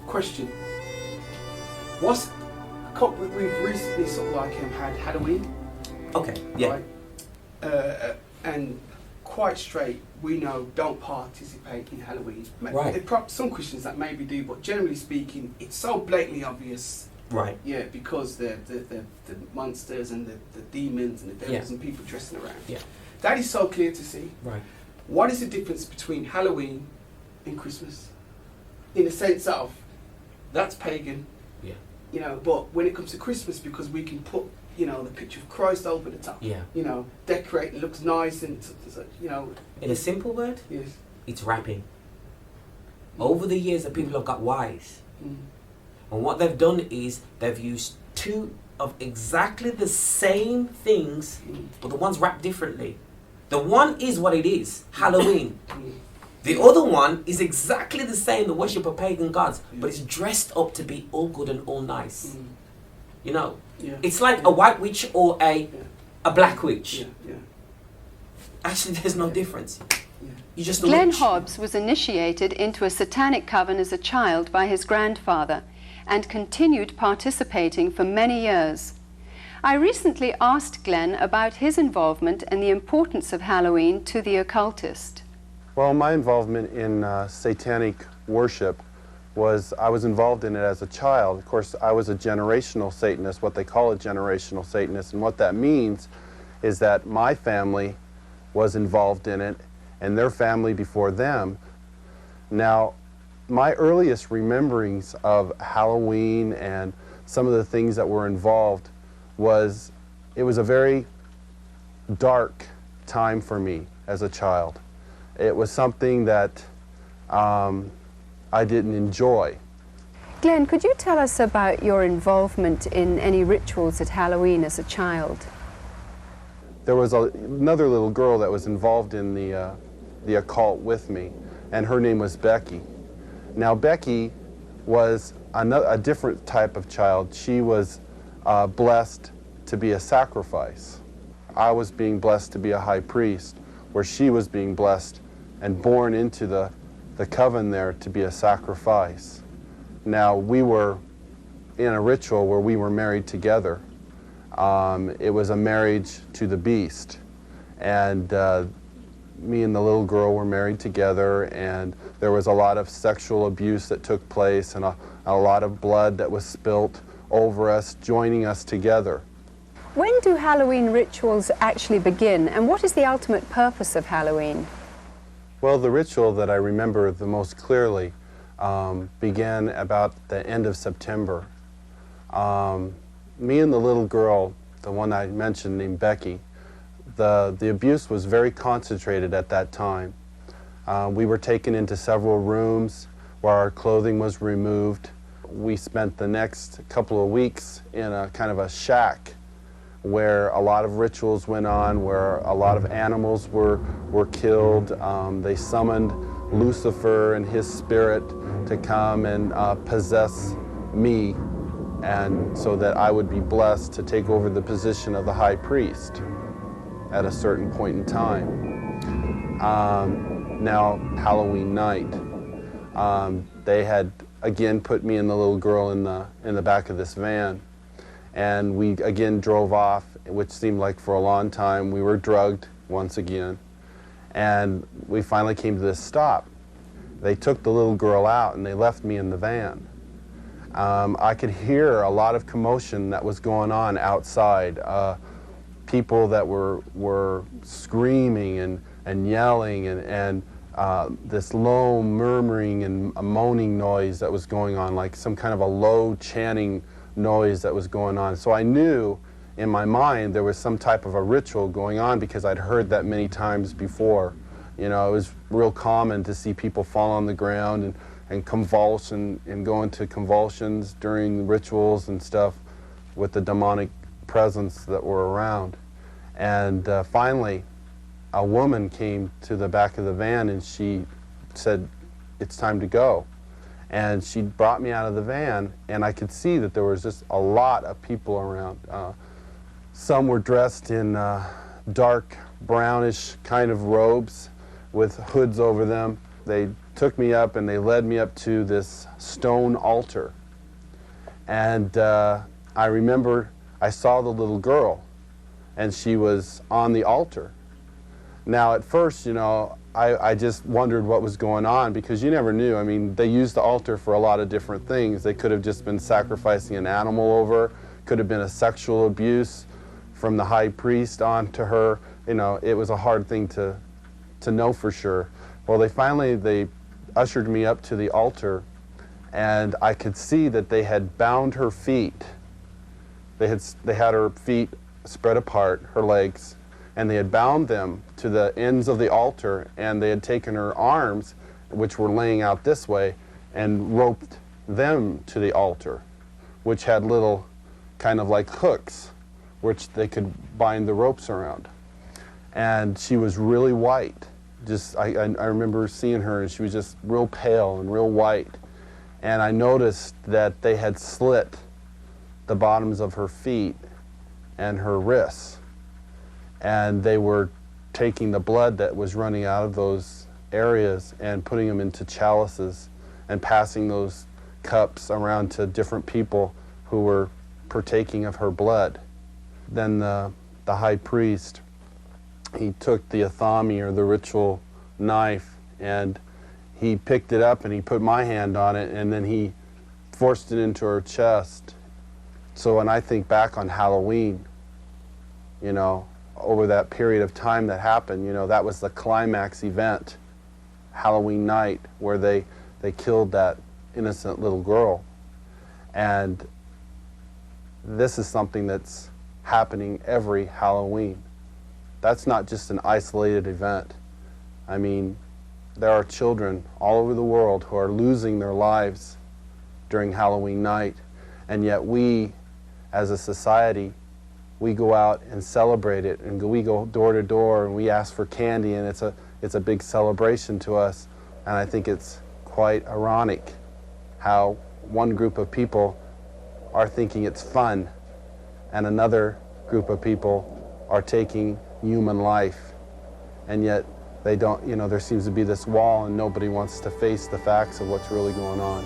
Question. We've recently sort of like had Halloween. Okay, yeah. Right? And quite straight, we know don't participate in Halloween. Right. Some Christians that maybe do, but generally speaking, it's so blatantly obvious. Right. Yeah, because the monsters and the demons and the devils and people dressing around. Yeah. That is so clear to see. Right. What is the difference between Halloween and Christmas? In the sense of, that's pagan. Yeah. You know, but when it comes to Christmas, because we can put, you know, the picture of Christ over the top. Yeah. You know, decorate, it looks nice and, you know. In a simple word, Yes. it's wrapping. Over the years, the people have got wise. And what they've done is they've used two of exactly the same things, but the one's wrapped differently. The one is what it is, Halloween. The other one is exactly the same, the worship of pagan gods, but it's dressed up to be all good and all nice. You know, it's like a white witch or a black witch. Actually, there's no difference. You just Glenn Hobbs was initiated into a satanic coven as a child by his grandfather and continued participating for many years. I recently asked Glenn about his involvement and the importance of Halloween to the occultist. Well, my involvement in satanic worship was, I was involved in it as a child. Of course, I was a generational Satanist, what they call a generational Satanist, and what that means is that my family was involved in it and their family before them. Now, my earliest rememberings of Halloween and some of the things that were involved was, it was a very dark time for me as a child. It was something that I didn't enjoy. Glenn, could you tell us about your involvement in any rituals at Halloween as a child? There was another little girl that was involved in the occult with me, and her name was Becky. Now, Becky was a different type of child. She was blessed to be a sacrifice. I was being blessed to be a high priest, where she was being blessed and born into the coven there to be a sacrifice. Now, we were in a ritual where we were married together. It was a marriage to the beast, and me and the little girl were married together, and there was a lot of sexual abuse that took place and a lot of blood that was spilt over us, joining us together. When do Halloween rituals actually begin, and what is the ultimate purpose of Halloween? Well, the ritual that I remember the most clearly began about the end of September. Me and the little girl, the one I mentioned named Becky, the abuse was very concentrated at that time. We were taken into several rooms where our clothing was removed. We spent the next couple of weeks in a kind of a shack where a lot of rituals went on, where a lot of animals were killed. They summoned Lucifer and his spirit to come and possess me, and so that I would be blessed to take over the position of the high priest at a certain point in time. Now, Halloween night, they had again put me and the little girl in the back of this van, and we again drove off, which seemed like for a long time. We were drugged once again, and we finally came to this stop. They took the little girl out and they left me in the van. I could hear a lot of commotion that was going on outside. People that were screaming and yelling, and this low murmuring and a moaning noise that was going on, like some kind of a low chanting noise that was going on. So I knew in my mind there was some type of a ritual going on, because I'd heard that many times before. You know, it was real common to see people fall on the ground and convulse and go into convulsions during rituals and stuff with the demonic presence that were around. And finally, a woman came to the back of the van and she said, "It's time to go." And she brought me out of the van, and I could see that there was just a lot of people around. Some were dressed in dark brownish kind of robes with hoods over them. They took me up and they led me up to this stone altar. And I remember I saw the little girl, and she was on the altar. Now, at first, you know, I just wondered what was going on, because you never knew. I mean, they used the altar for a lot of different things. They could have just been sacrificing an animal over, could have been a sexual abuse from the high priest on to her. You know, it was a hard thing to know for sure. Well, they ushered me up to the altar, and I could see that they had bound her feet. They had her feet spread apart, her legs, and they had bound them to the ends of the altar, and they had taken her arms, which were laying out this way, and roped them to the altar, which had little kind of like hooks, which they could bind the ropes around. And she was really white. I remember seeing her, and she was just real pale and real white. And I noticed that they had slit the bottoms of her feet and her wrists, and they were taking the blood that was running out of those areas and putting them into chalices and passing those cups around to different people who were partaking of her blood. Then the high priest, he took the athami, or the ritual knife, and he picked it up and he put my hand on it, and then he forced it into her chest. So when I think back on Halloween, you know, over that period of time that happened, you know, that was the climax event, Halloween night, where they killed that innocent little girl. And this is something that's happening every Halloween. That's not just an isolated event. I mean, there are children all over the world who are losing their lives during Halloween night, and yet we, as a society, we go out and celebrate it, and we go door to door and we ask for candy, and it's a big celebration to us. And I think it's quite ironic how one group of people are thinking it's fun, and another group of people are taking human life, and yet they don't, you know, there seems to be this wall and nobody wants to face the facts of what's really going on.